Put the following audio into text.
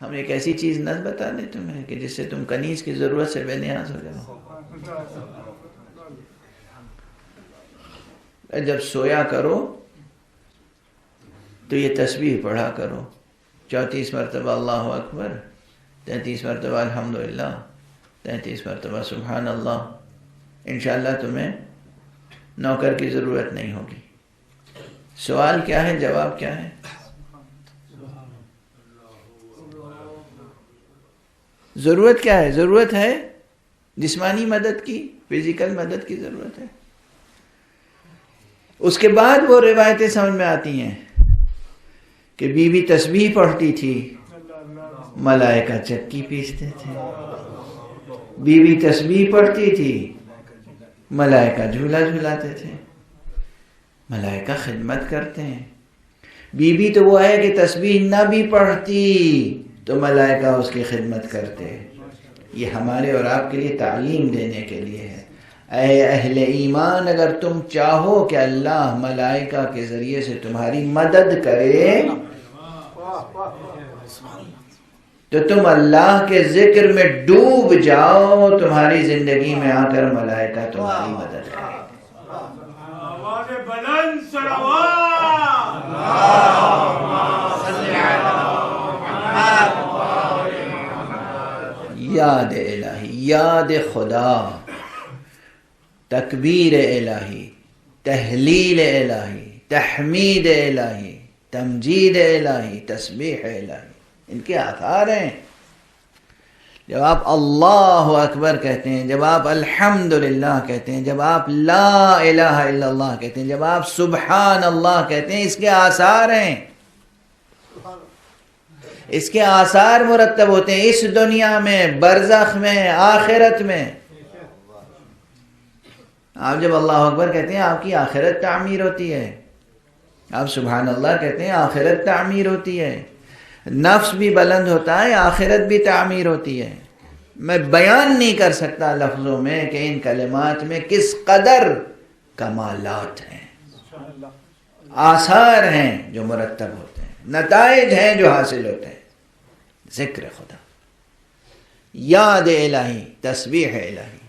ہم ایک ایسی چیز نہ بتا دیں تمہیں کہ جس سے تم کنیز کی ضرورت سے بے نیاز ہو جاؤ. جب سویا کرو تو یہ تسبیح پڑھا کرو 34 مرتبہ اللہ اکبر، 33 مرتبہ الحمدللہ، 33 مرتبہ سبحان اللہ. انشاءاللہ تمہیں نوکر کی ضرورت نہیں ہوگی. سوال کیا ہے، جواب کیا ہے؟ ضرورت کیا ہے؟ ضرورت ہے جسمانی مدد کی، فزیکل مدد کی ضرورت ہے. اس کے بعد وہ روایتیں سمجھ میں آتی ہیں کہ بی بی تسبیح پڑھتی تھی، ملائکہ چکی پیستے تھے. بی بی تسبیح پڑھتی تھی، ملائکہ جھولا جھولاتے تھے. ملائکہ خدمت کرتے ہیں. بی بی تو وہ ہے کہ تسبیح نہ بھی پڑھتی تو ملائکہ اس کی خدمت کرتے. یہ ہمارے اور آپ کے لیے تعلیم دینے کے لیے ہے. اے اہل ایمان، اگر تم چاہو کہ اللہ ملائکہ کے ذریعے سے تمہاری مدد کرے تو تم اللہ کے ذکر میں ڈوب جاؤ، تمہاری زندگی میں آ کر ملائکہ تمہاری مدد کرے. یاد الہی، یاد خدا، تکبیر الہی، تحلیل الہی، تحمید الہی، تمجید الہی، تسبیح الہی، ان کے آثار ہیں. جب آپ اللہ اکبر کہتے ہیں، جب آپ الحمدللہ کہتے ہیں، جب آپ لا الہ الا اللہ کہتے ہیں، جب آپ سبحان اللہ کہتے ہیں، اس کے آثار ہیں. اس کے آثار مرتب ہوتے ہیں اس دنیا میں، برزخ میں، آخرت میں. آپ جب اللہ اکبر کہتے ہیں آپ کی آخرت تعمیر ہوتی ہے. آپ سبحان اللہ کہتے ہیں آخرت تعمیر ہوتی ہے. نفس بھی بلند ہوتا ہے، آخرت بھی تعمیر ہوتی ہے. میں بیان نہیں کر سکتا لفظوں میں کہ ان کلمات میں کس قدر کمالات ہیں، آثار ہیں جو مرتب ہوتے ہیں، نتائج ہیں جو حاصل ہوتے ہیں. ذکر خدا، یاد الہی، تسبیح الہی.